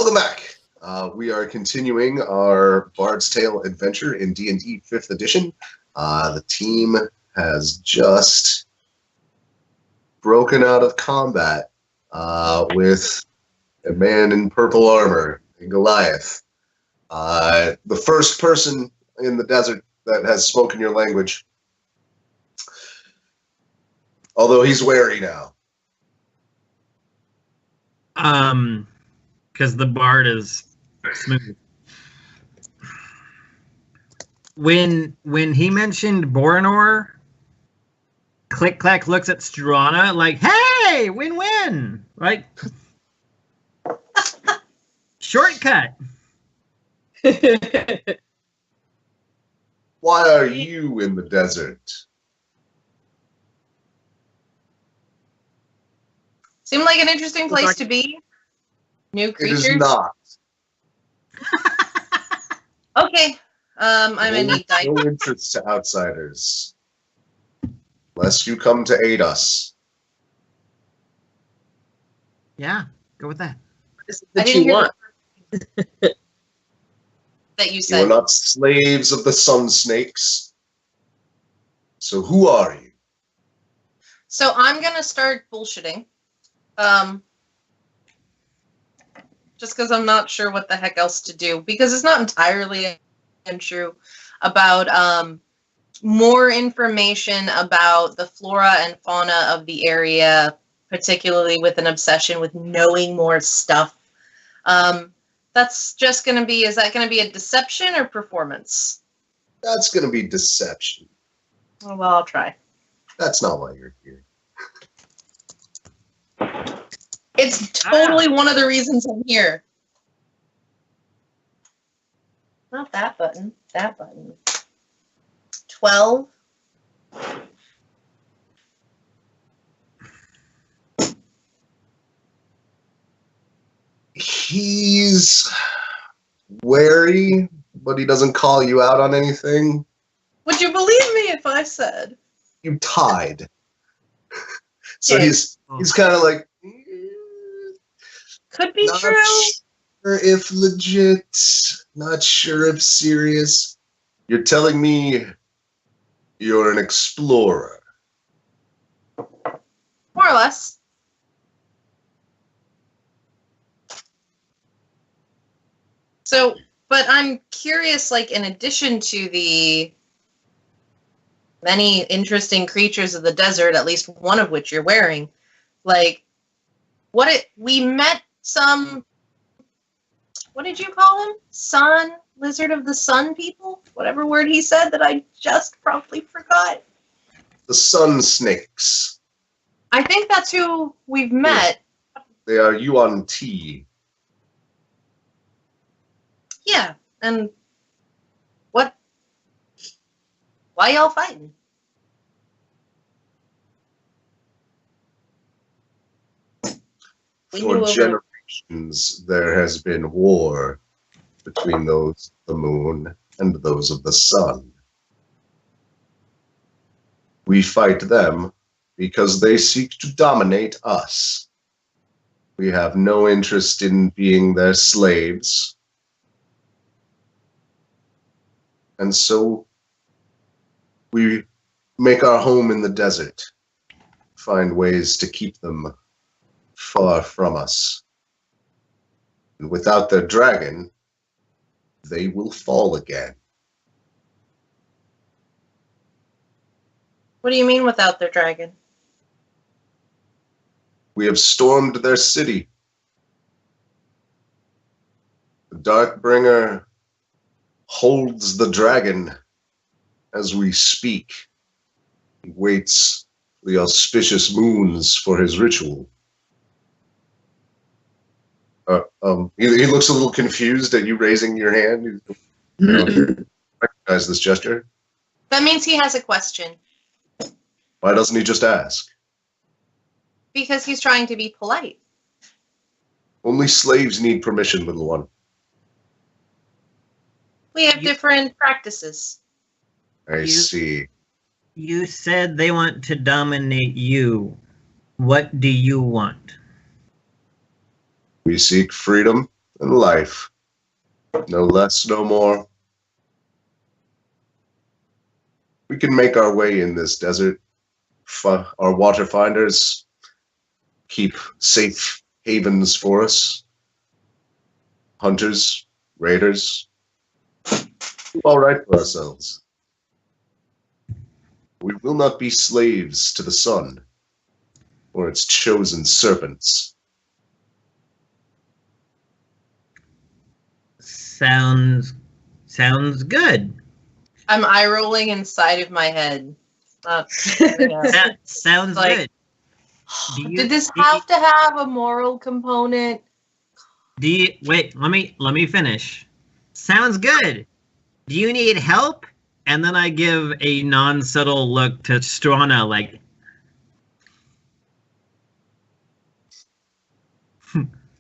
Welcome back. We are continuing our Bard's Tale adventure in D&D 5th edition. The team has just broken out of combat with a man in purple armor, a Goliath. The first person in the desert that has spoken your language. Although he's wary now. Because the bard is smooth. When he mentioned Borannor, CliqClaq looks at Struana like, "Hey, win-win!" Like, shortcut. Why are you in the desert? Seemed like an interesting place to be. New creatures? It is not. Okay. I'm in need dice. No interest to outsiders. Unless you come to aid us. Yeah, go with that. I didn't hear that you said. You are not slaves of the sun snakes. So who are you? So I'm going to start bullshitting. Just because I'm not sure what the heck else to do. Because it's not entirely untrue about more information about the flora and fauna of the area, particularly with an obsession with knowing more stuff. That's just going to be, is that going to be a deception or performance? That's going to be deception. Oh, well, I'll try. That's not why you're here. It's totally one of the reasons I'm here. Not that button. That button. 12. He's wary, but he doesn't call you out on anything. Would you believe me if I said? You tied. So Yeah. he's kind of like, Could be not true. sure if legit, not sure if serious. You're telling me you're an explorer. More or less. So, but I'm curious, like, in addition to the many interesting creatures of the desert, at least one of which you're wearing, like, we met some, what did you call him? Lizard of the sun people? Whatever word he said that I just promptly forgot. The sun snakes. I think that's who we've met. They are UNT. Yeah, and what? Why y'all fighting? For generations, there has been war between those of the moon and those of the sun. We fight them because they seek to dominate us. We have no interest in being their slaves. And so we make our home in the desert, find ways to keep them far from us. And without their dragon, they will fall again. What do you mean without their dragon? We have stormed their city. The Darkbringer holds the dragon as we speak. He waits the auspicious moons for his ritual. He looks a little confused at you raising your hand. You don't recognize this gesture. That means he has a question. Why doesn't he just ask? Because he's trying to be polite. Only slaves need permission, little one. We have different practices. I see. You said they want to dominate you. What do you want? We seek freedom and life. No less, no more. We can make our way in this desert. Our water finders keep safe havens for us. Hunters, raiders, do all right for ourselves. We will not be slaves to the sun or its chosen serpents. Sounds good. I'm eye rolling inside of my head. That sounds Like, good. Did this have to have a moral component? Wait, let me finish. Sounds good. Do you need help? And then I give a non-subtle look to Struana, like,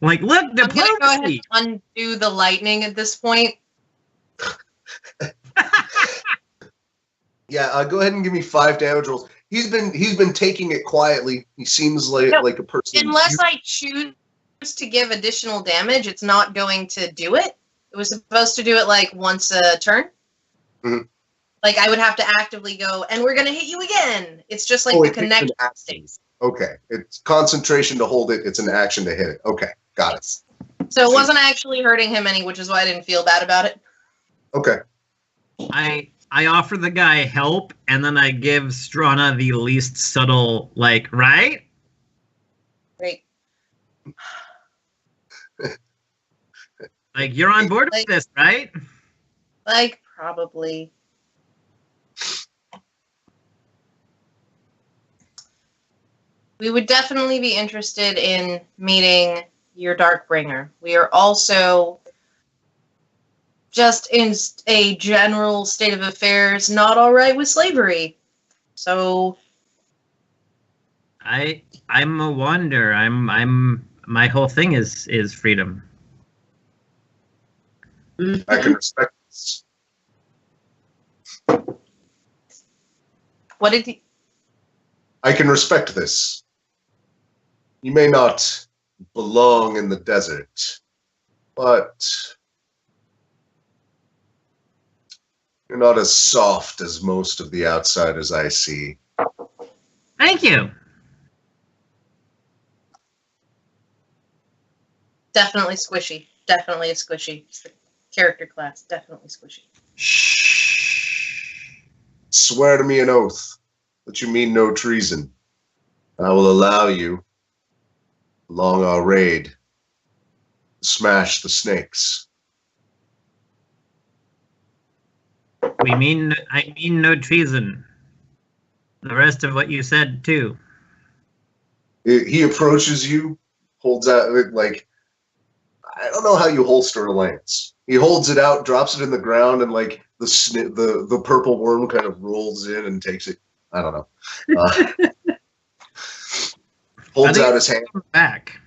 like, look, I'm gonna go ahead diplomacy. and undo the lightning at this point. Yeah, go ahead and give me 5 damage rolls. He's been taking it quietly. He seems like No, like a person. Unless I choose to give additional damage, it's not going to do it. It was supposed to do it like once a turn. Mm-hmm. Like I would have to actively go, and we're gonna hit you again. It's just like Oh, the it takes an connection action. stays. Okay, it's concentration to hold it. It's an action to hit it. Okay, got it. So it wasn't actually hurting him any, which is why I didn't feel bad about it. Okay. I offer the guy help, and then I give Struana the least subtle, like, right? Great. Like, you're on board with this, right? Like probably. We would definitely be interested in meeting your Darkbringer. We are also just in a general state of affairs not all right with slavery. So I'm a wonder. My whole thing is freedom. I can respect this. what did he? I can respect this. You may not belong in the desert, but you're not as soft as most of the outsiders I see. Thank you. Definitely squishy. Definitely a squishy. It's the character class. Definitely squishy. Shh. Swear to me an oath that you mean no treason. I will allow you, along our raid, to smash the snakes. I mean no treason. The rest of what you said too. He approaches you, holds out, like, I don't know how you holster a lance. He holds it out, drops it in the ground, and like the purple worm kind of rolls in and takes it. I don't know. Holds out his hand. Back.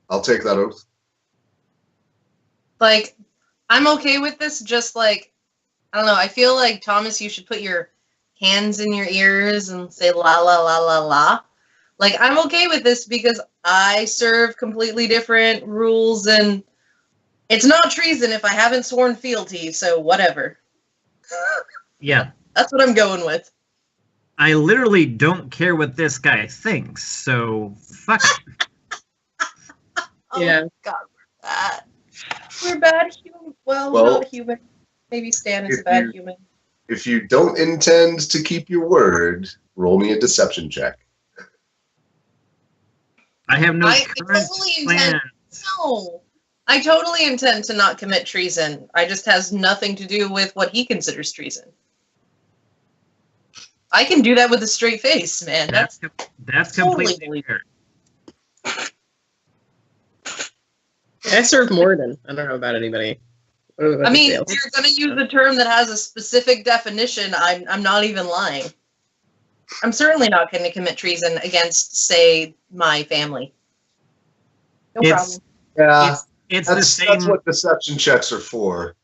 I'll take that oath. Like, I'm okay with this, just like, I don't know, I feel like, Thomas, you should put your hands in your ears and say la la la la la. Like, I'm okay with this because I serve completely different rules, and it's not treason if I haven't sworn fealty, so whatever. Yeah. That's what I'm going with. I literally don't care what this guy thinks, so fuck it. Oh, Yeah. God, we're bad. We're bad human. Well, not human. Maybe Stan is a bad human. If you don't intend to keep your word, roll me a deception check. I have no I current totally plans. intend. No, I totally intend to not commit treason. I just has nothing to do with what he considers treason. I can do that with a straight face, man. That's totally completely fair. I serve Morden. I don't know about anybody. I mean, if you're going to use a term that has a specific definition, I'm not even lying. I'm certainly not going to commit treason against, say, my family. No problem. Yeah, it's the that's same. what deception checks are for,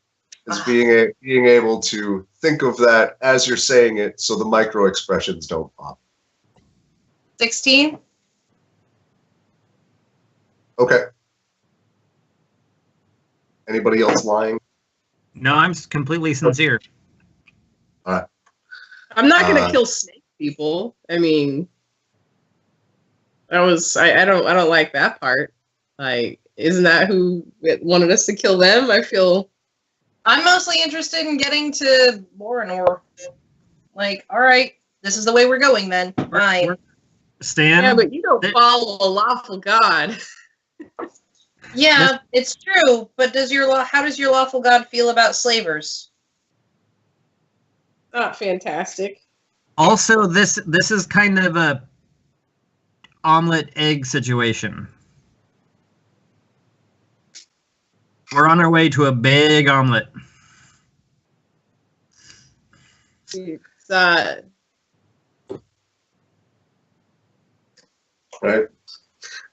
is being able to think of that as you're saying it so the micro expressions don't pop. 16? Okay. Anybody else lying? No, I'm completely sincere. All right. I'm not gonna kill snake people. I mean, I don't like that part. Like, isn't that who wanted us to kill them? I feel. I'm mostly interested in getting to Borannor. Like, all right, this is the way we're going then. Fine. Stan? Yeah, but you don't follow a lawful god. Yeah, it's true. But how does your lawful god feel about slavers? Not fantastic. Also, this is kind of a omelet egg situation. We're on our way to a big omelet. It's, Right.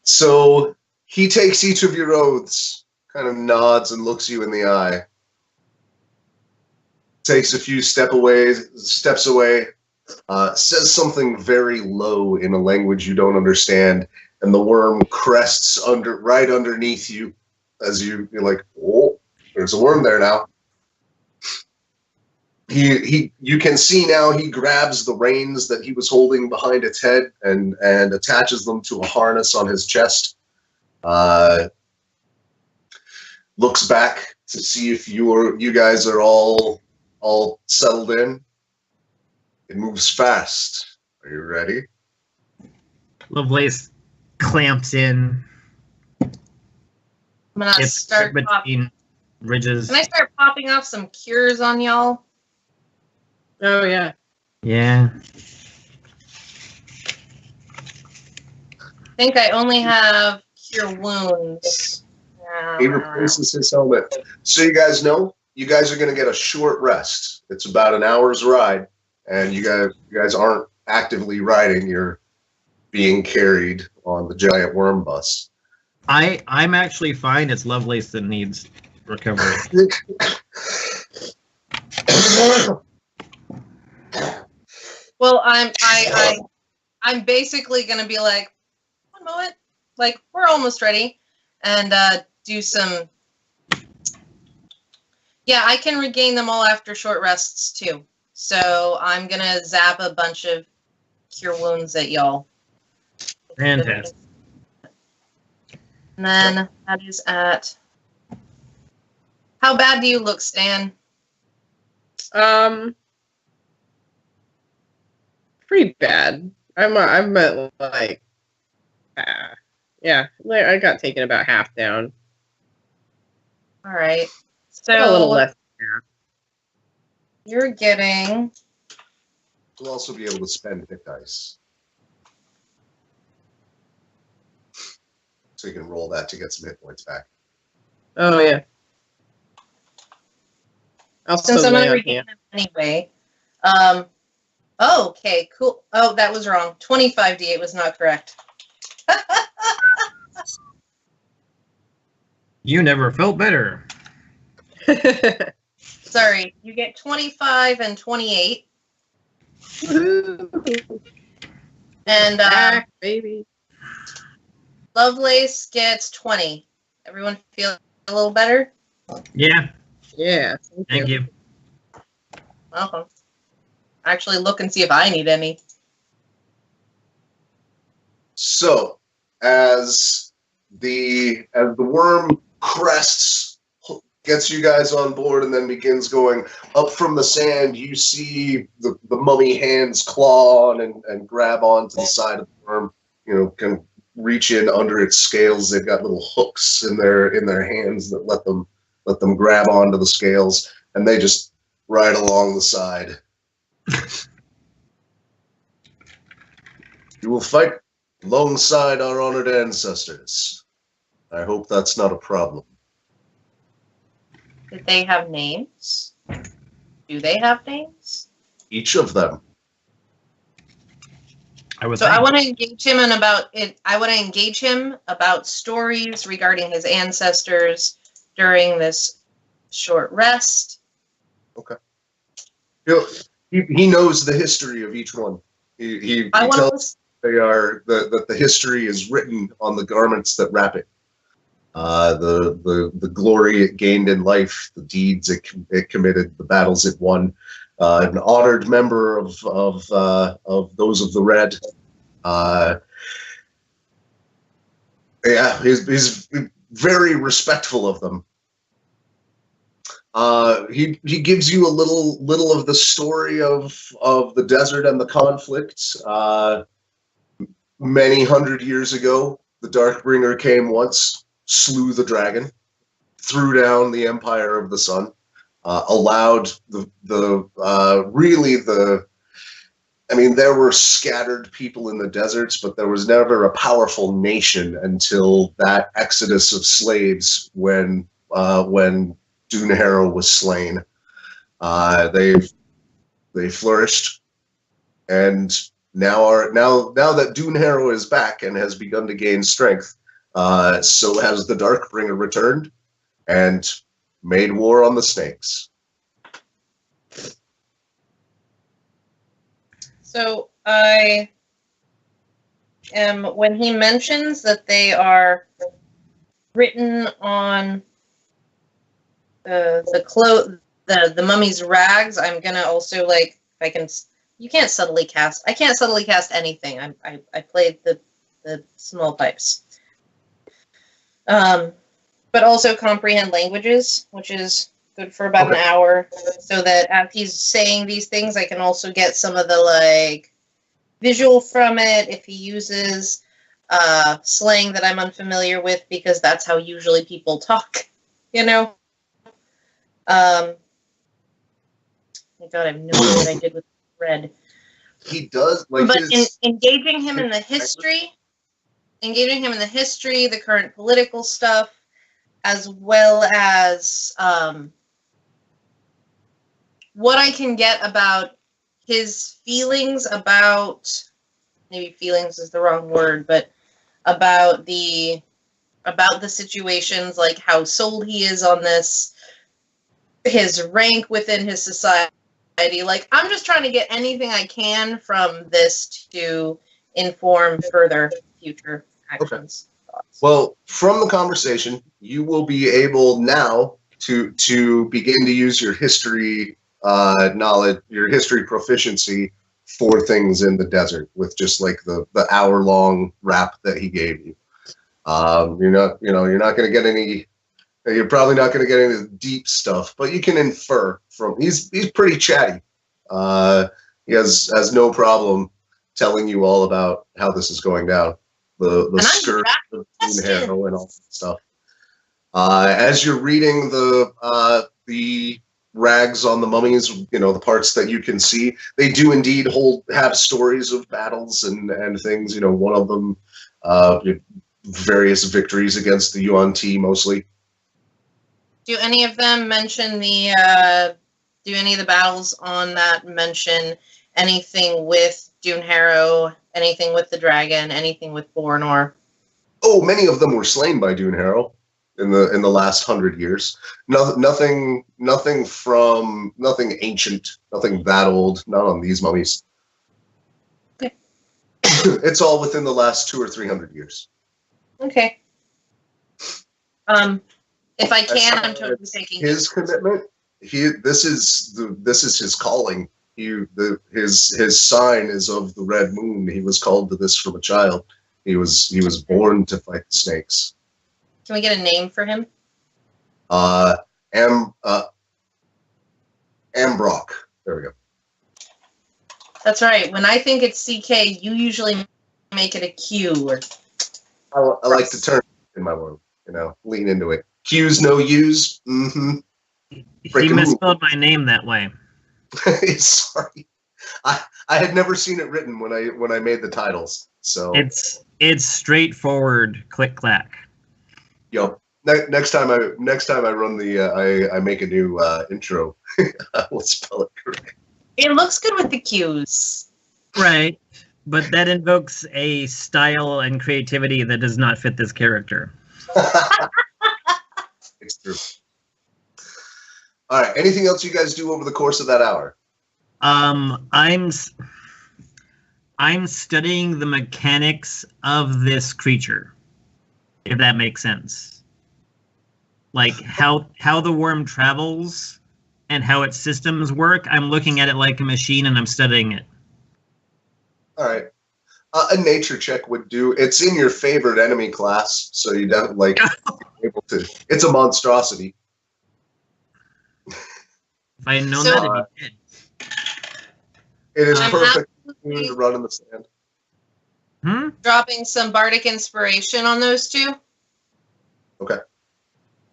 So he takes each of your oaths, kind of nods and looks you in the eye. Takes a few steps away, says something very low in a language you don't understand, and the worm crests right underneath you as you're like, oh, there's a worm there now. You can see now he grabs the reins that he was holding behind its head and attaches them to a harness on his chest. Looks back to see if you guys are all settled in. It moves fast. Are you ready? Lovelace clamps in. I'm gonna start between ridges. Can I start popping off some cures on y'all? oh yeah. Yeah. I think I only have cure wounds. He replaces his helmet. So you guys know, you guys are going to get a short rest. It's about an hour's ride, and you guys aren't actively riding. You're being carried on the giant worm bus. I'm actually fine. It's Lovelace that needs recovery. Well, I'm basically gonna be like, one moment, like we're almost ready, and do some. Yeah, I can regain them all after short rests too. So I'm gonna zap a bunch of cure wounds at y'all. Fantastic. And then that is at. How bad do you look, Stan? Pretty bad. I'm at like, yeah, I got taken about half down. All right. So A little less than half. you're getting. You'll also be able to spend hit dice. So you can roll that to get some hit points back. Oh yeah. Since I'm going to regain them anyway. Oh, okay, cool. Oh, that was wrong. 25d8 was not correct. You never felt better. Sorry, you get 25 and 28. And Back, baby. Lovelace gets 20. Everyone feel a little better? Yeah. Yeah. Thank you. Welcome. Actually, look and see if I need any. So, as the worm crests, gets you guys on board, and then begins going up from the sand, you see the mummy hands claw on and grab onto the side of the worm. You know, can reach in under its scales. They've got little hooks in their hands that let them grab onto the scales, and they just ride along the side. You will fight alongside our honored ancestors. I hope that's not a problem. Did they have names? Do they have names? Each of them. I So I want to engage him I want to engage him about stories regarding his ancestors during this short rest. Okay. He knows the history of each one. He tells they are that the history is written on the garments that wrap it. the glory it gained in life, the deeds it committed, the battles it won. An honored member of those of the Red. Yeah, he's very respectful of them. He gives you a little of the story of the desert and the conflict. Many hundred years ago, the Darkbringer came once, slew the dragon, threw down the Empire of the Sun, allowed there were scattered people in the deserts, but there was never a powerful nation until that exodus of slaves when Duneharrow was slain. They flourished, and now that Duneharrow is back and has begun to gain strength, so has the Darkbringer returned and made war on the snakes. So when he mentions that they are written on the mummy's rags, I'm gonna also, like, if I can. You can't subtly cast. I can't subtly cast anything. I played the small pipes. But also comprehend languages, which is good for about an hour, so that as he's saying these things, I can also get some of the, like, visual from it. If he uses slang that I'm unfamiliar with, because that's how usually people talk, you know. My God, I have no idea what I did with red. He does, like, but engaging him in the history, the current political stuff, as well as what I can get about his feelings about, maybe feelings is the wrong word, but about the situations, like how sold he is on this, his rank within his society. Like, I'm just trying to get anything I can from this to inform further future actions. Okay. Well, from the conversation, you will be able now to begin to use your history knowledge, your history proficiency for things in the desert with just like the hour-long rap that he gave you. You're not going to get any. You're probably not going to get any of the deep stuff, but you can infer from. He's pretty chatty. He has no problem telling you all about how this is going down. The skirt of Duneharrow and all that stuff. As you're reading the rags on the mummies, the parts that you can see, they do indeed have stories of battles and things. One of them, various victories against the Yuan-Ti mostly. Do any of them mention do any of the battles on that mention anything with Duneharrow, anything with the dragon, anything with Borannor? Oh, many of them were slain by Duneharrow in the last 100 years. Nothing ancient, nothing that old, not on these mummies. Okay. It's all within the last 200 or 300 years. Okay. If I can, I'm totally taking his commitment. This is his calling. His sign is of the red moon. He was called to this from a child. He was born to fight the snakes. Can we get a name for him? Ambrock. There we go. That's right. When I think it's CK, you usually make it a Q. I like to turn in my word. Lean into it. Q's no U's. Mm-hmm. He misspelled my name that way. Sorry, I had never seen it written when I made the titles. So it's straightforward. CliqClaq. Yep. Next time I run I make a new intro. I will spell it correct. It looks good with the Q's. Right, but that invokes a style and creativity that does not fit this character. It's true. All right. Anything else you guys do over the course of that hour? I'm studying the mechanics of this creature, if that makes sense. like how the worm travels and how its systems work. I'm looking at it like a machine and I'm studying it. All right. A nature check would do. It's in your favorite enemy class, so you don't like able to. It's a monstrosity. If I had known So- that, it'd be dead. It is I'm perfect absolutely- to run in the sand. Hmm? Dropping some bardic inspiration on those two. Okay.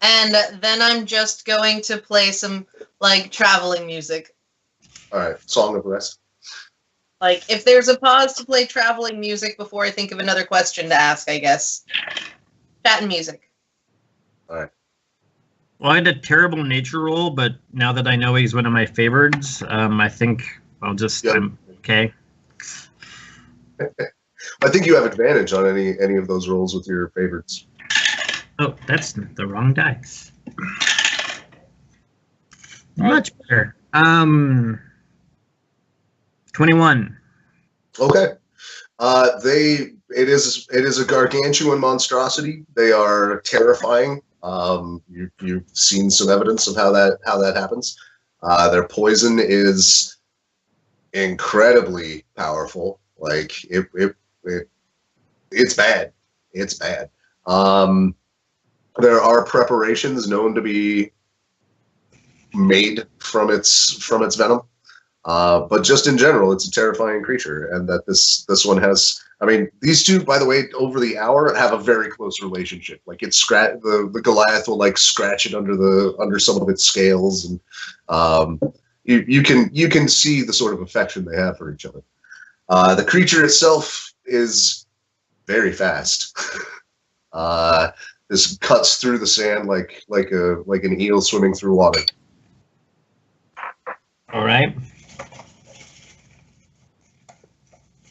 And then I'm just going to play some, like, traveling music. All right. Song of Rest. Like, if there's a pause to play traveling music before I think of another question to ask, I guess. Chat and music. All right. Well, I had a terrible nature roll, but now that I know he's one of my favorites, I think I'll just Yep. I'm okay. I think you have advantage on any of those rolls with your favorites. Oh, that's the wrong dice. Much better. 21. Okay. It is a gargantuan monstrosity. They are terrifying. You've seen some evidence of how that happens. Their poison is incredibly powerful. Like it's bad. It's bad. There are preparations known to be made from its venom. But just in general, it's a terrifying creature, and that this one has. I mean, these two, by the way, over the hour have a very close relationship. Like the Goliath will like scratch it under some of its scales, and you can see the sort of affection they have for each other. The creature itself is very fast. This cuts through the sand like an eel swimming through water. All right.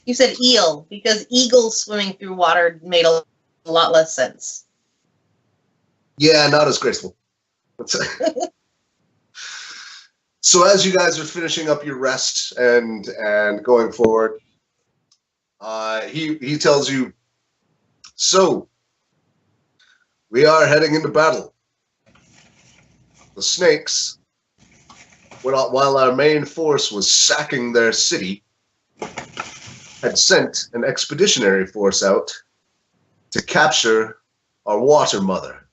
You said eel, because eagles swimming through water made a lot less sense. Yeah, not as graceful. So as you guys are finishing up your rest and going forward, he tells you, so we are heading into battle. The snakes, while our main force was sacking their city, had sent an expeditionary force out to capture our water mother.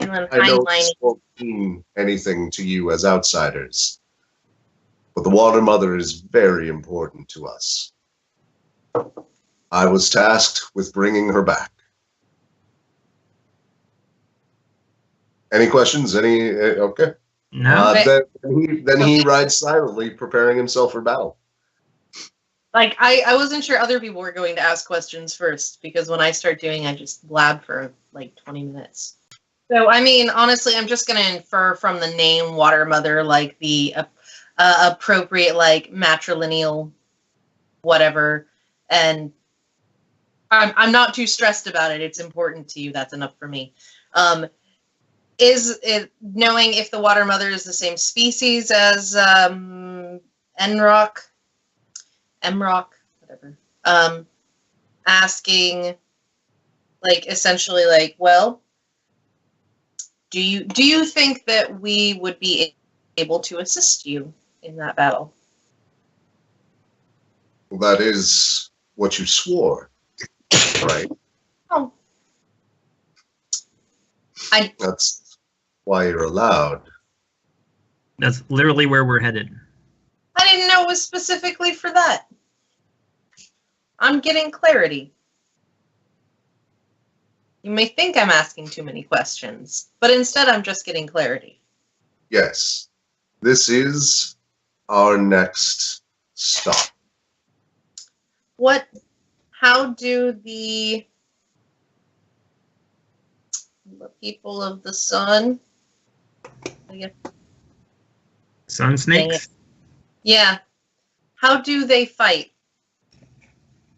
And then I know highlining. this won't mean anything to you as outsiders, but the water mother is very important to us. I was tasked with bringing her back. Any questions? Okay. No. Then he rides silently, preparing himself for battle. Like, I wasn't sure other people were going to ask questions first, because when I start doing, I just blab for like 20 minutes. So, I mean, honestly, I'm just going to infer from the name Water Mother, like the appropriate, like, matrilineal whatever. And I'm not too stressed about it. It's important to you. That's enough for me. Is it knowing if the Water Mother is the same species as Emrock, whatever. Asking, like, essentially, like, well, do you think that we would be able to assist you in that battle? Well, that is what you swore, right? Oh, That's why you're allowed. That's literally where we're headed. I didn't know it was specifically for that. I'm getting clarity. You may think I'm asking too many questions, but instead I'm just getting clarity. Yes, this is our next stop. How do the people of the sun, I guess, Sun snakes? yeah, how do they fight?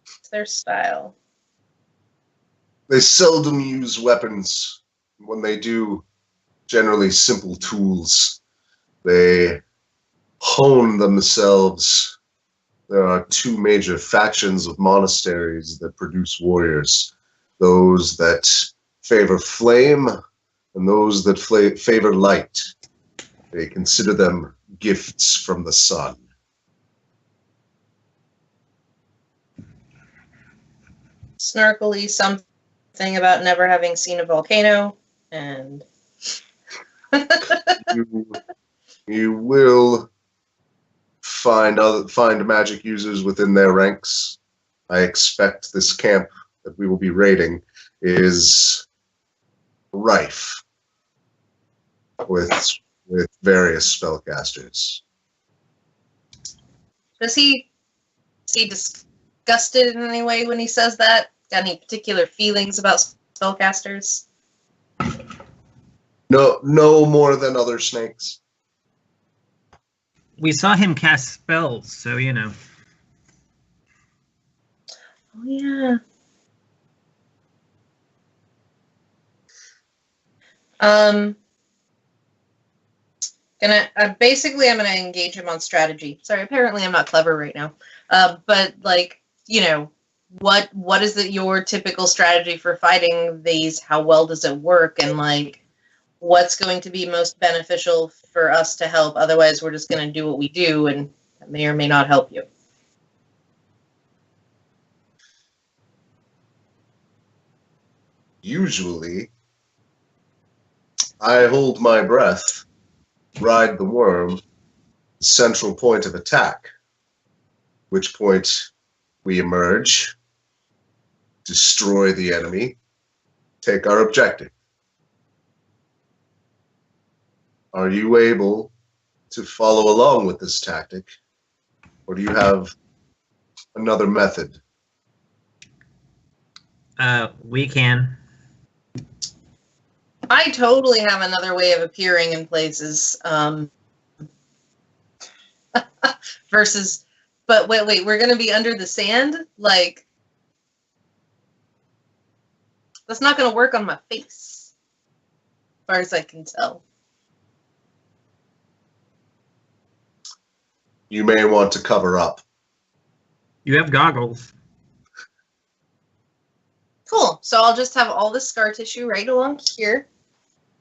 What's their style? They seldom use weapons. When they do, generally simple tools. They hone themselves. There are two major factions of monasteries that produce warriors. those that favor flame and those that favor light. They consider them gifts from the sun. Snarkily something about never having seen a volcano, and you will find magic users within their ranks. I expect this camp that we will be raiding is rife with various spellcasters. is he disgusted in any way when he says that? Got any particular feelings about spellcasters? No more than other snakes. We saw him cast spells, so you know. Oh yeah. I'm gonna engage him on strategy. Sorry, apparently I'm not clever right now. But like, you know, what is your typical strategy for fighting these? How well does it work? And like, what's going to be most beneficial for us to help? Otherwise, we're just going to do what we do, and that may or may not help you. Usually, I hold my breath, ride the worm, the central point of attack, which point we emerge, destroy the enemy, take our objective. Are you able to follow along with this tactic, or do you have another method? We can. I totally have another way of appearing in places. Versus, but wait, we're gonna be under the sand? Like, that's not gonna work on my face, as far as I can tell. You may want to cover up. You have goggles. Cool. So I'll just have all this scar tissue right along here.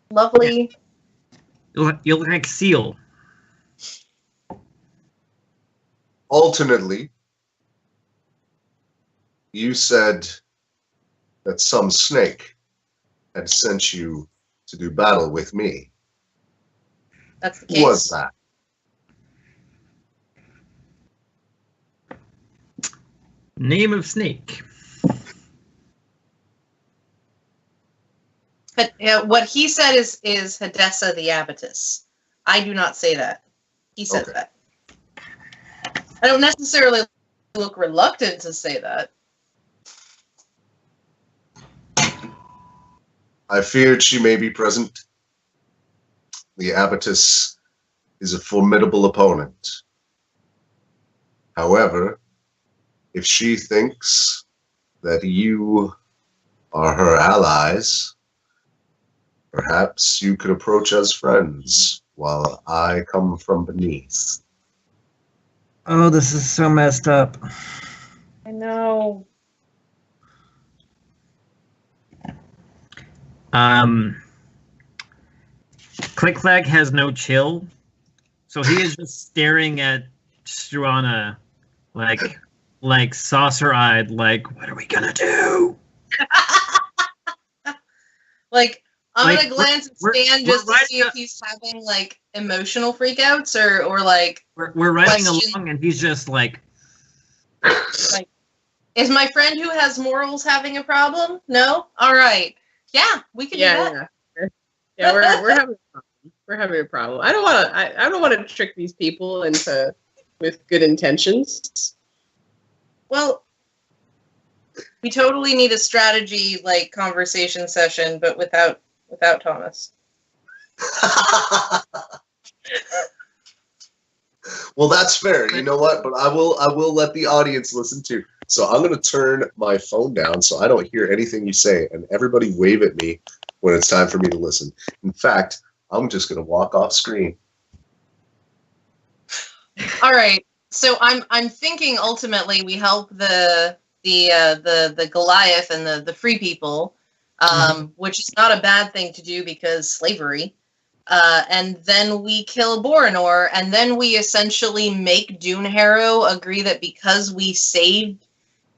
Lovely. You look like Seal. Alternately, you said that some snake had sent you to do battle with me. That's the Who case. was that? Name of snake. But what he said is Hadessa the Abatus. I do not say that. He said Okay. that. I don't necessarily look reluctant to say that. I feared she may be present. The Abatus is a formidable opponent. However, if she thinks that you are her allies, perhaps you could approach as friends while I come from beneath. Oh, this is so messed up. I know. CliqClaq has no chill, so he is just staring at Struana like saucer-eyed, like, what are we gonna do? Like, I'm Like, gonna glance at we're Stan just to right see if he's having like emotional freakouts or like We're riding question. along, and he's just like, Is my friend who has morals having a problem? No? All right. Yeah, we can do that. Yeah, we're having a problem. We're having a problem. I don't want to trick these people into with good intentions. Well, we totally need a strategy like conversation session, but without Thomas. Well, that's fair. You know what? But I will let the audience listen too. So I'm going to turn my phone down so I don't hear anything you say, and everybody wave at me when it's time for me to listen. In fact, I'm just going to walk off screen. All right. So I'm thinking ultimately we help the the Goliath and the free people, which is not a bad thing to do because slavery. And then we kill Borannor, and then we essentially make Duneharrow agree that because we saved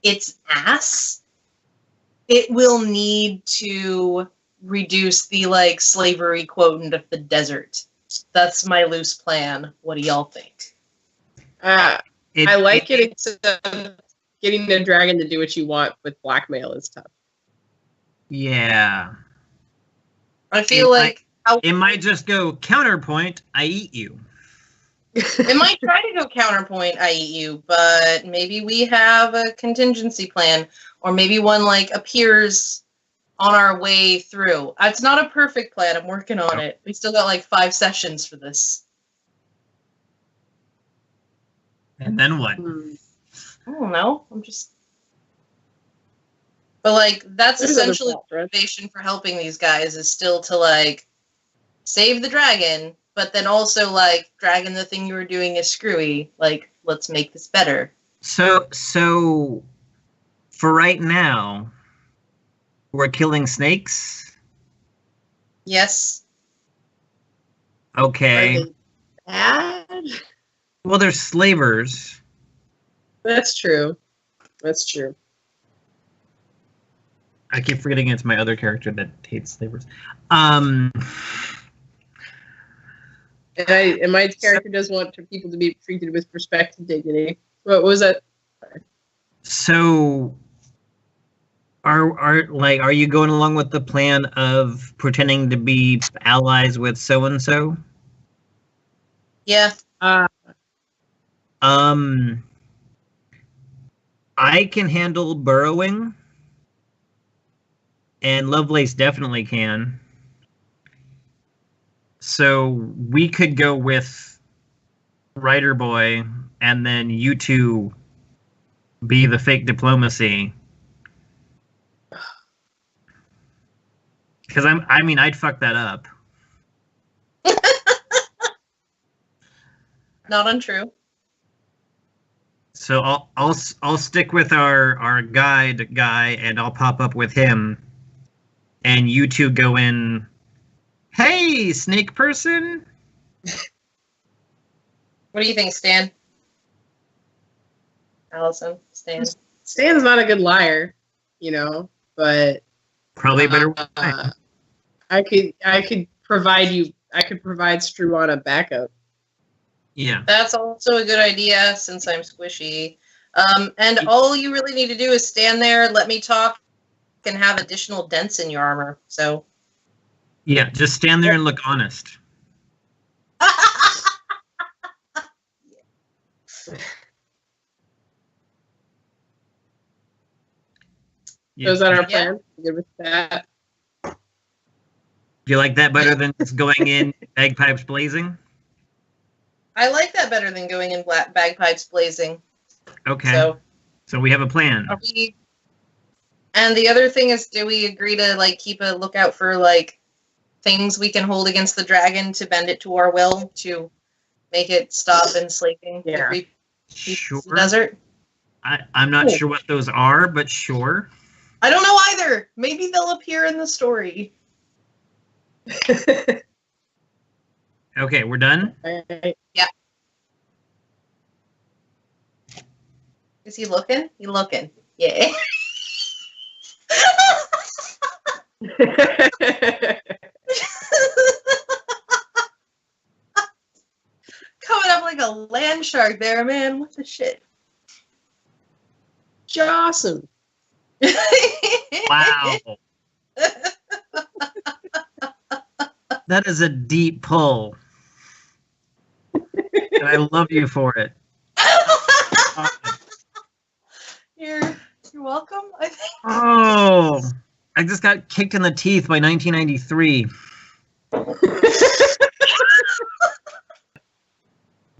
its ass, it will need to reduce the like slavery quotient of the desert. That's my loose plan. What do y'all think? I like it, except getting the dragon to do what you want with blackmail is tough. Yeah. I feel like it might just go counterpoint, I eat you. it might try to go counterpoint, I eat you, but maybe we have a contingency plan, or maybe one like appears on our way through. It's not a perfect plan. I'm working on it. We still got like 5 sessions for this. And then what? I don't know. But like that's essentially the motivation for helping these guys is still to like save the dragon, but then also like, dragon, the thing you were doing is screwy. Like, let's make this better. So for right now, we're killing snakes? Yes. Okay. Are they bad? Well, they're slavers. That's true. That's true. I keep forgetting it's my other character that hates slavers. And my character does want people to be treated with respect and dignity. What was that? So, are you going along with the plan of pretending to be allies with so and so? Yeah. I can handle burrowing, and Lovelace definitely can. So we could go with Writer Boy, and then you two be the fake diplomacy. Because I'd fuck that up. Not untrue. So I'll stick with our guide guy, and I'll pop up with him, and you two go in. Hey, snake person. What do you think, Stan? Allison, Stan. Stan's not a good liar, but Probably a better. I could provide Struana backup. Yeah. That's also a good idea since I'm squishy. And all you really need to do is stand there, let me talk, and have additional dents in your armor. So. Yeah, just stand there and look honest. So is that our plan? Good with that. Do you like that better than just going in bagpipes blazing? I like that better than going in bagpipes blazing. Okay. So we have a plan. And the other thing is, do we agree to like keep a lookout for like things we can hold against the dragon to bend it to our will to make it stop enslaving the desert? I'm not sure what those are, but sure. I don't know either. Maybe they'll appear in the story. Okay, we're done? Yeah. Is he looking? He looking. Yeah. Coming up like a land shark there, man. What the shit? Awesome. Wow. That is a deep pull. And I love you for it. You're welcome, I think. Oh, I just got kicked in the teeth by 1993.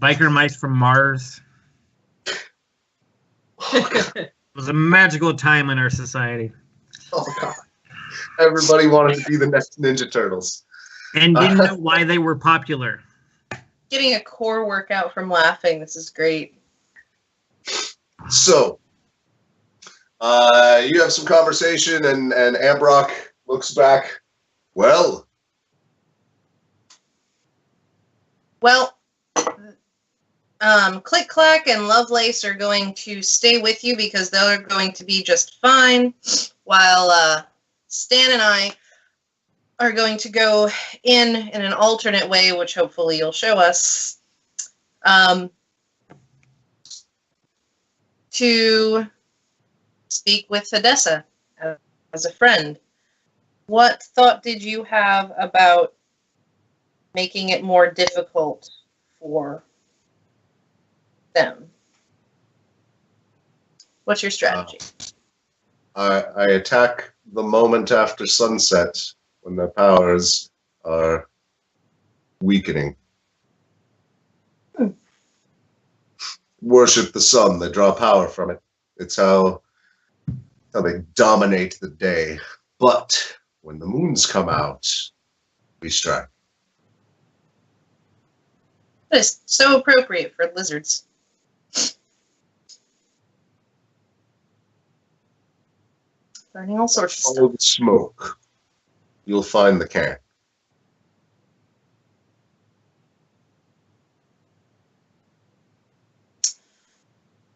Biker mice from Mars. It was a magical time in our society. Oh god. Everybody wanted to be the next Ninja Turtles. And didn't know why they were popular. Getting a core workout from laughing. This is great. So, You have some conversation, and Ambrock looks back. Well, CliqClaq and Lovelace are going to stay with you because they're going to be just fine, while Stan and I are going to go in an alternate way, which hopefully you'll show us, to speak with Hadessa as a friend. What thought did you have about making it more difficult for them? What's your strategy? I attack the moment after sunset when their powers are weakening. Worship the sun, they draw power from it. It's how they dominate the day. But when the moons come out, we strike. That is so appropriate for lizards. Burning all sorts of stuff. Follow the smoke. You'll find the camp.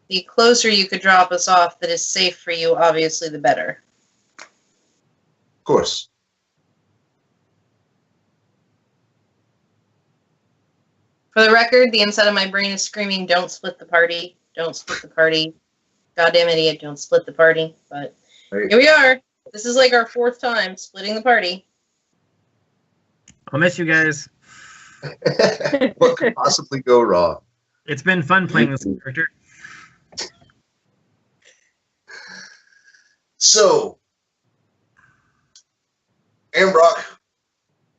The closer you could drop us off that is safe for you, obviously, the better. Of course. For the record, the inside of my brain is screaming, don't split the party. Don't split the party. Goddamn idiot, don't split the party. But here we are. This is like our 4th time splitting the party. I'll miss you guys. What could possibly go wrong? It's been fun playing this character. So, Ambrock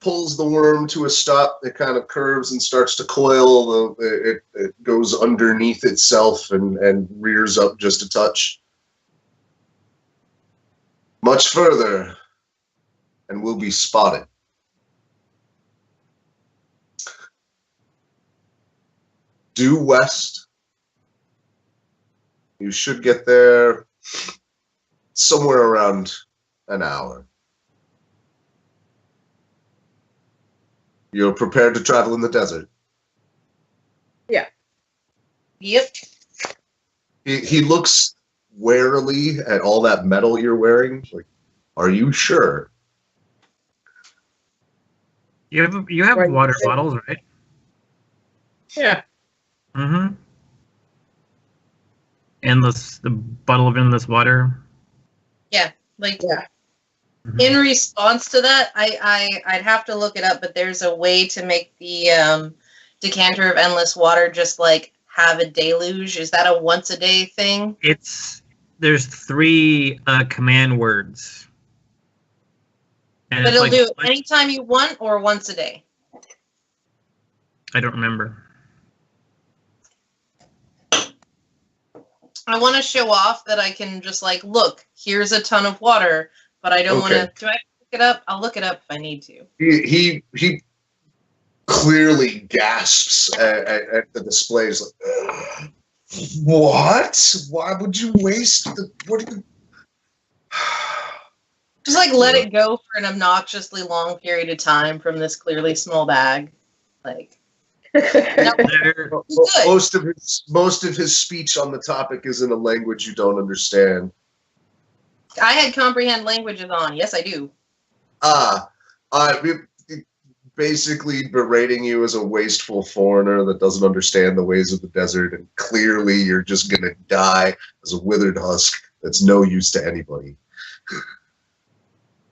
pulls the worm to a stop. It kind of curves and starts to coil. It goes underneath itself and rears up just a touch. Much further, and we'll be spotted. Due west. You should get there somewhere around an hour. You're prepared to travel in the desert? Yeah. Yep. He looks warily at all that metal you're wearing. Like, are you sure? You have Right. water bottles, right? Yeah. Mm-hmm. Endless, the bottle of endless water. Yeah. Like, Yeah. Mhm. in response to that, I'd have to look it up, but there's a way to make the decanter of endless water just like have a deluge. Is that a once a day thing? There's 3 command words. And But it's it'll do it like, anytime you want or once a day. I don't remember. I want to show off that I can just like, look, here's a ton of water, but I don't want to. Do I have to look it up? I'll look it up if I need to. He clearly gasps at the displays. Like, what? Why would you waste the? What? Are you... Just like let it go for an obnoxiously long period of time from this clearly small bag. Like, There, Most of his speech on the topic is in a language you don't understand. I had comprehend languages on. Yes, I do. Basically berating you as a wasteful foreigner that doesn't understand the ways of the desert, and clearly you're just gonna die as a withered husk that's no use to anybody.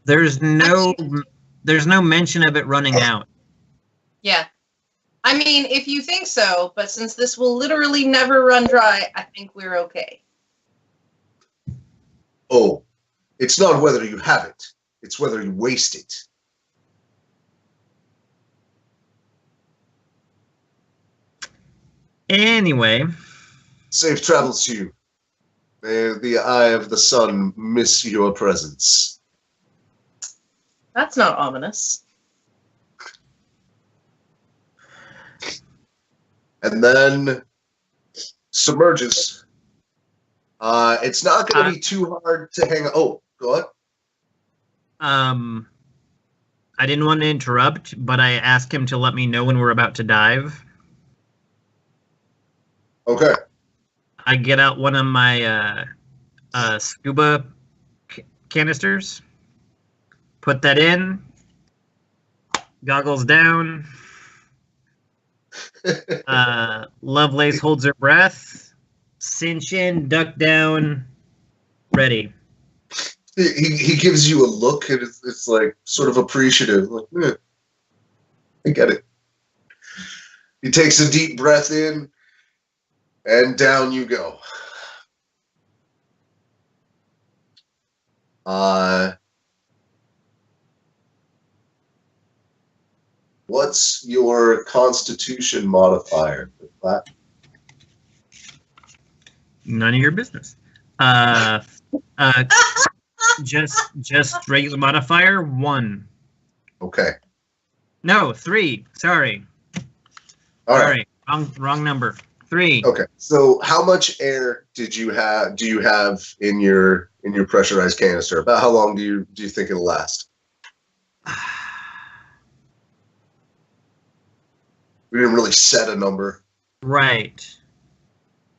there's no mention of it running out. Yeah. I mean, if you think so, but since this will literally never run dry, I think we're okay. Oh, it's not whether you have it, it's whether you waste it. Anyway, Safe travels to you. May the eye of the sun miss your presence. That's not ominous. And then submerges It's not going to be too hard to hang. Oh, go ahead. I didn't want to interrupt, but I asked him to let me know when we're about to dive. Okay. I get out one of my scuba canisters, put that in, goggles down. Lovelace holds her breath, cinch in, duck down, ready. He gives you a look, and it's like sort of appreciative. Like, I get it. He takes a deep breath in, and down you go. What's your Constitution modifier? None of your business. Just regular modifier 1. Okay. No, 3. Sorry. All right. Wrong number. 3. Okay. So, how much air did you have? Do you have in your pressurized canister? About how long do you think it'll last? We didn't really set a number. Right.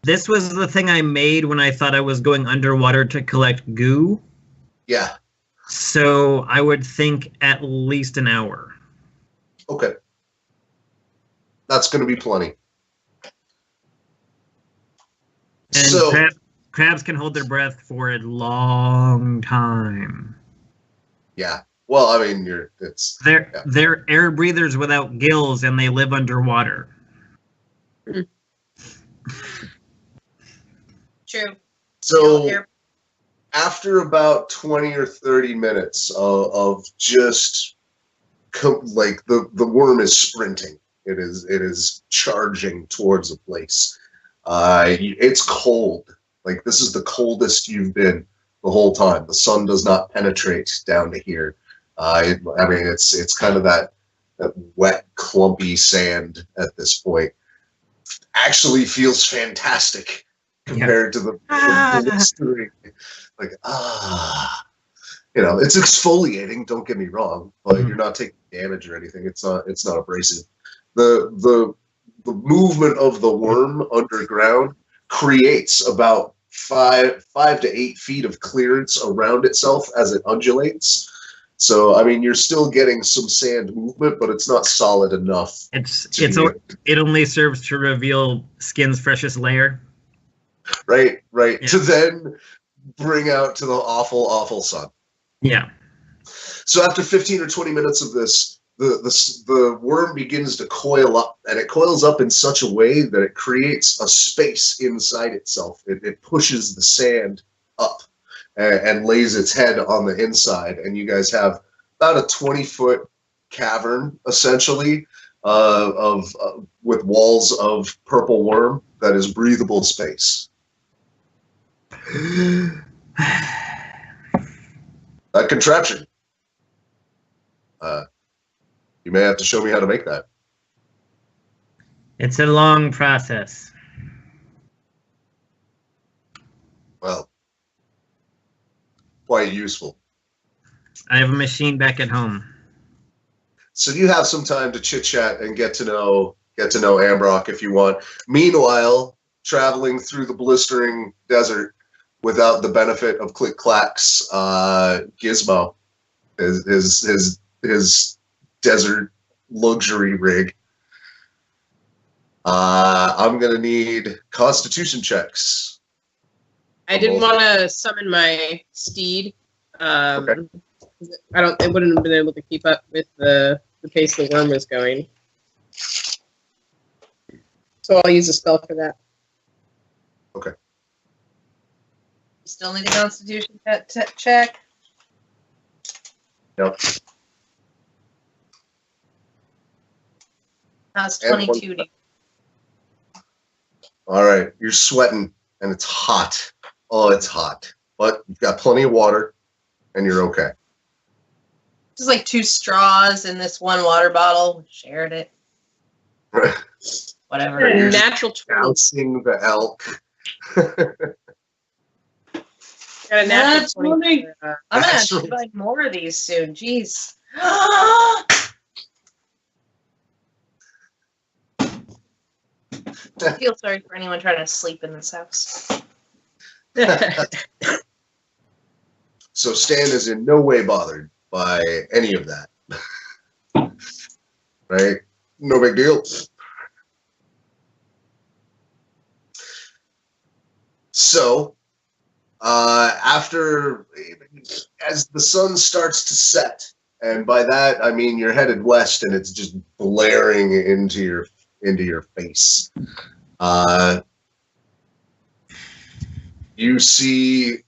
This was the thing I made when I thought I was going underwater to collect goo. Yeah. So I would think at least an hour. Okay. That's going to be plenty. And so, crabs can hold their breath for a long time. Yeah. Well, I mean, They're air breathers without gills, and they live underwater. True. So after about 20 or 30 minutes of just like the worm is sprinting, it is charging towards a place. It's cold. Like, this is the coldest you've been the whole time. The sun does not penetrate down to here. I mean, it's kind of that wet, clumpy sand at this point. Actually feels fantastic compared to the blistering. Like, it's exfoliating. Don't get me wrong, but you're not taking damage or anything. It's not abrasive. The movement of the worm underground creates about 5 to 8 feet of clearance around itself as it undulates. So, I mean, you're still getting some sand movement, but it's not solid enough. It only serves to reveal skin's freshest layer. Right. Yeah. To Yeah. then bring out to the awful, awful sun. Yeah. So after 15 or 20 minutes of this, the worm begins to coil up, and it coils up in such a way that it creates a space inside itself. It pushes the sand up and lays its head on the inside, and you guys have about a 20-foot cavern, essentially, with walls of purple worm that is breathable space. That contraption. You may have to show me how to make that. It's a long process. Well, quite useful. I have a machine back at home. So you have some time to chit chat and get to know Ambrock if you want. Meanwhile, traveling through the blistering desert without the benefit of CliqClaq's gizmo, his desert luxury rig. I'm gonna need Constitution checks. I didn't want to summon my steed. Okay. It wouldn't have been able to keep up with the pace the worm was going. So I'll use a spell for that. Okay. Still need a Constitution check. Yep. That's 22. All right, you're sweating and it's hot. Oh, it's hot, but you've got plenty of water, and you're okay. Just like 2 straws in this one water bottle. We shared it. Whatever. You're Natural 20. Bouncing the elk. Got a natural 20 for, I'm gonna have Natural. to buy more of these soon. Jeez. I feel sorry for anyone trying to sleep in this house. So Stan is in no way bothered by any of that. Right? No big deal. So, as the sun starts to set, and by that I mean you're headed west and it's just blaring into your face. You see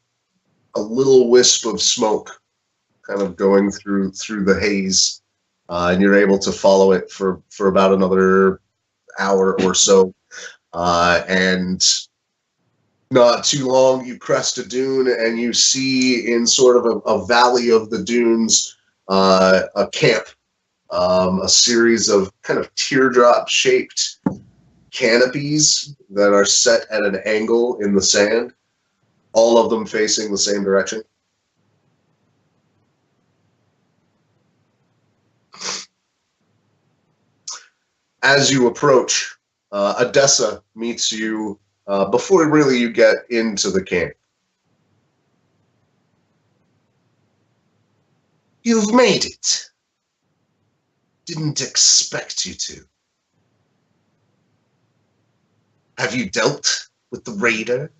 a little wisp of smoke kind of going through the haze, and you're able to follow it for about another hour or so, and not too long you crest a dune and you see in sort of a valley of the dunes a camp, a series of kind of teardrop shaped canopies that are set at an angle in the sand, all of them facing the same direction. As you approach, Odessa meets you before really you get into the camp. You've made it. Didn't expect you to. Have you dealt with the raider?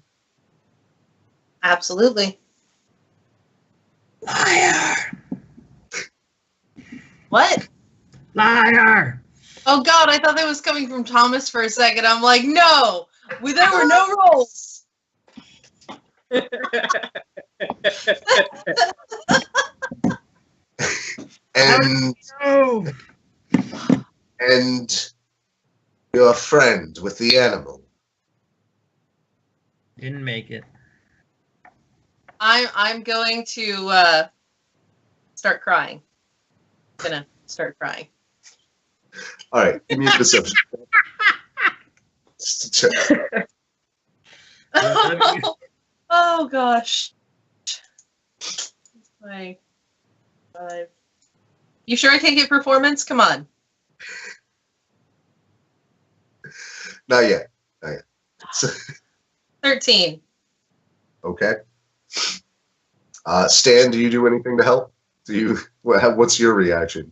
Absolutely. Liar! What? Liar! Oh God, I thought that was coming from Thomas for a second. I'm like, no, there were no rolls. And your friend with the animal. Didn't make it. I'm going to start crying. Gonna start crying. All right, give me a perception. Oh gosh. 5. You sure I can't get performance? Come on. Not yet. 13. Okay. Stan, do you do anything to help? What's your reaction?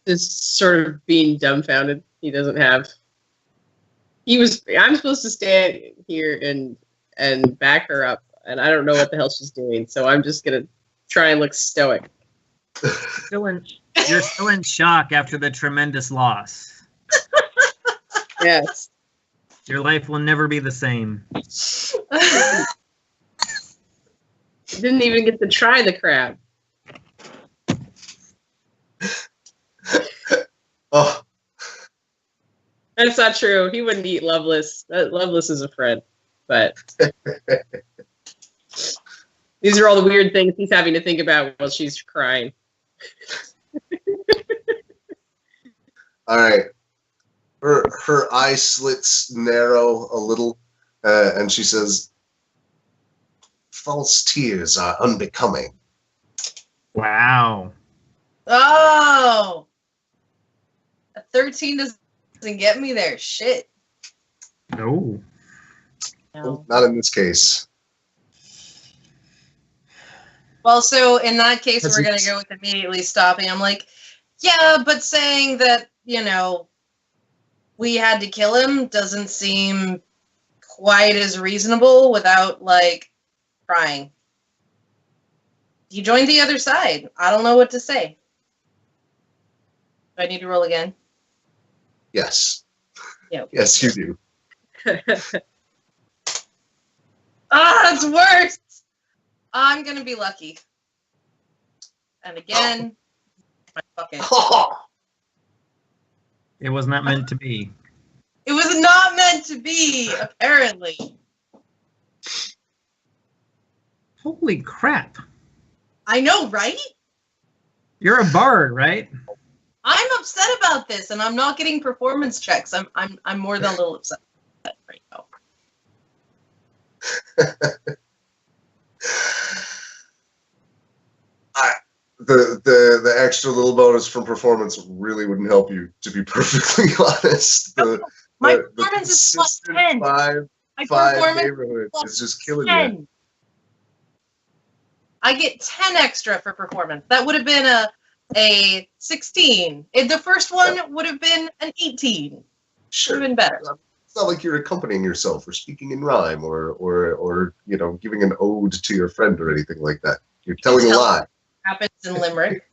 Just sort of being dumbfounded. He doesn't have. I'm supposed to stand here and back her up, and I don't know what the hell she's doing. So I'm just gonna try and look stoic. You're still in shock after the tremendous loss. Yes. Your life will never be the same. Didn't even get to try the crab. Oh, That's not true. He wouldn't eat Loveless. Loveless is a friend, but these are all the weird things he's having to think about while she's crying. all right. Her eye slits narrow a little, and she says, "False tears are unbecoming." Wow. Oh! A 13 doesn't get me there. Shit. No. No. Not in this case. Well, so in that case, we're going to go with immediately stopping. I'm like, yeah, but saying that, we had to kill him doesn't seem quite as reasonable without, crying. He joined the other side. I don't know what to say. Do I need to roll again? Yes. Yep. Yes, you do. That's worse! I'm going to be lucky. And again, my fucking... It was not meant to be. It was not meant to be, apparently. Holy crap. I know, right? You're a bard, right? I'm upset about this, and I'm not getting performance checks. I'm more than a little upset right now. extra little bonus from performance really wouldn't help you, to be perfectly honest. My performance is plus 10. Five neighborhood is just killing 10. you. I get 10 extra for performance. That would have been a 16. The first one would have been an 18. Sure. Would have been better. It's not like you're accompanying yourself or speaking in rhyme or giving an ode to your friend or anything like that. You're telling a lie. Happens in Limerick.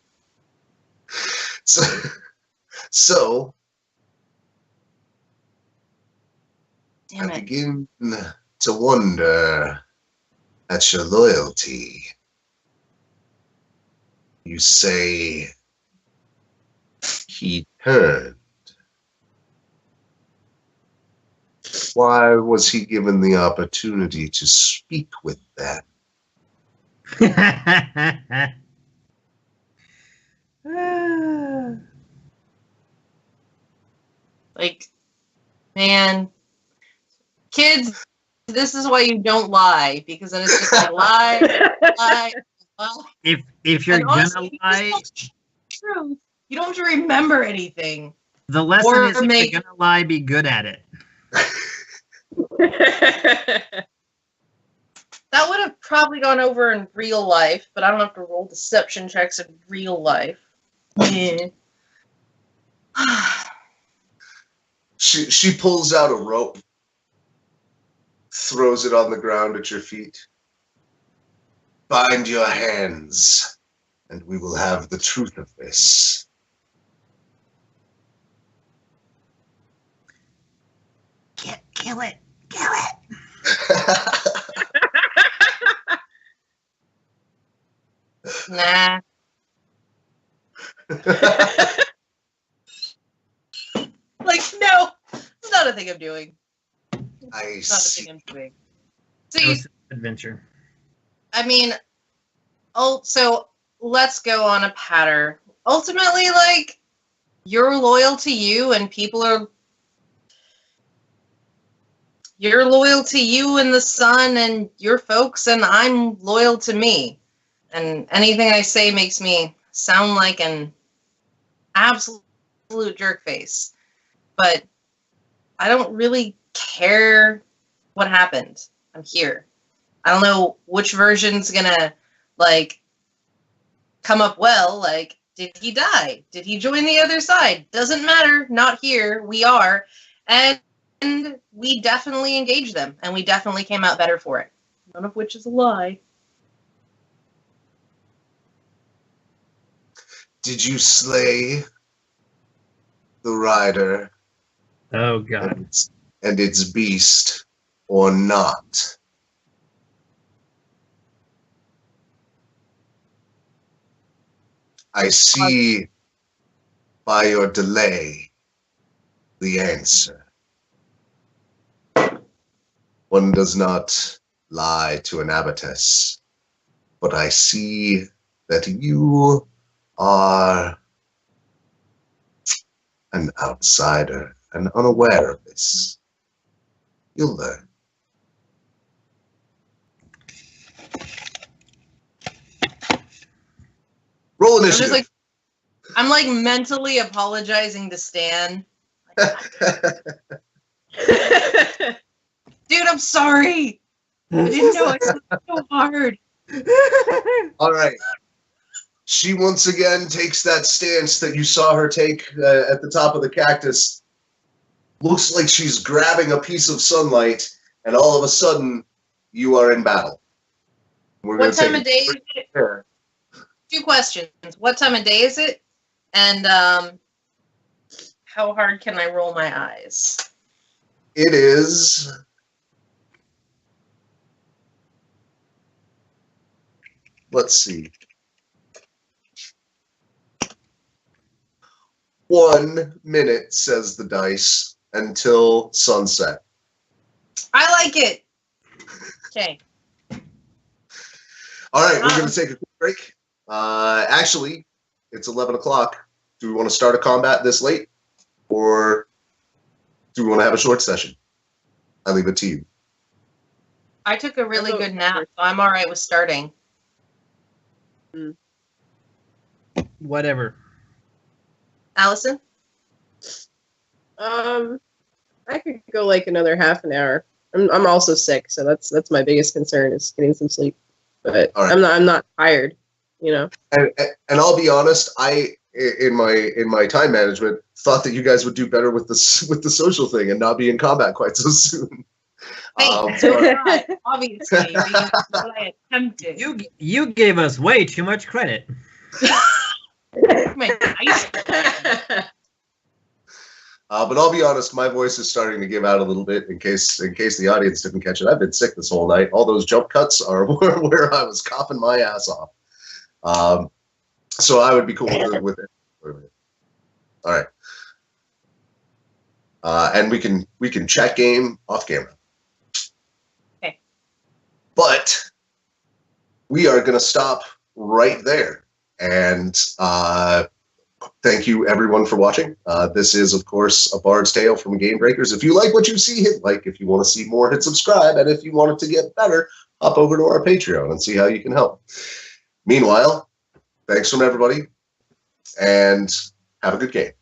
So Damn I it. begin to wonder at your loyalty. You say he turned. Why was he given the opportunity to speak with them? Like, man, kids, this is why you don't lie, because then it's just like lie. If you're And honestly, gonna lie, if you just tell the truth, you don't have to remember anything. the lesson or is if make- you're gonna lie, be good at it. That would have probably gone over in real life, but I don't have to roll deception checks in real life. Yeah. She pulls out a rope, throws it on the ground at your feet. Bind your hands, and we will have the truth of this. Kill it. Kill it. Nah. Like, no, it's not a thing I'm doing. I It's not a see. thing I'm doing. That See, was adventure. I mean, so let's go on a pattern. Ultimately, like, you're loyal to you, and you're loyal to you and the sun and your folks, and I'm loyal to me. And anything I say makes me sound like an absolute jerkface. But I don't really care what happened. I'm here. I don't know which version's gonna, like, come up well. Like, did he die? Did he join the other side? Doesn't matter. Not here. We are. And we definitely engaged them. And we definitely came out better for it. None of which is a lie. Did you slay the rider Oh god. and its beast or not? I see by your delay the answer. One does not lie to an abatess, but I see that you are an outsider and unaware of this. You'll learn. Roll initiative. I'm like mentally apologizing to Stan. Dude, I'm sorry. I didn't know I slept so hard. All right. She once again takes that stance that you saw her take at the top of the cactus. Looks like she's grabbing a piece of sunlight, and all of a sudden, you are in battle. What time of day is it? Sure. 2 questions. What time of day is it? And how hard can I roll my eyes? It is... Let's see. 1 minute, says the dice, until sunset. I like it. Okay. All right, we're going to take a quick break. Actually, it's 11 o'clock. Do we want to start a combat this late? Or do we want to have a short session? I leave it to you. I took a really good nap, so I'm all right with starting. whatever. Allison? I could go like another half an hour. I'm also sick, so that's my biggest concern is getting some sleep. But All right. I'm not tired, you know. And I'll be honest, I in my time management thought that you guys would do better with the social thing and not be in combat quite so soon. Hey, so did I, obviously. Because I attempted. You gave us way too much credit. My dice. But I'll be honest, my voice is starting to give out a little bit in case the audience didn't catch it. I've been sick this whole night. All those jump cuts are where I was coughing my ass off. So I would be cool with it. All right. And we can chat game off camera. Okay. But we are going to stop right there. And thank you, everyone, for watching. This is, of course, a Bard's Tale from Game Breakers. If you like what you see, hit like. If you want to see more, hit subscribe. And if you want it to get better, hop over to our Patreon and see how you can help. Meanwhile, thanks from everybody, and have a good game.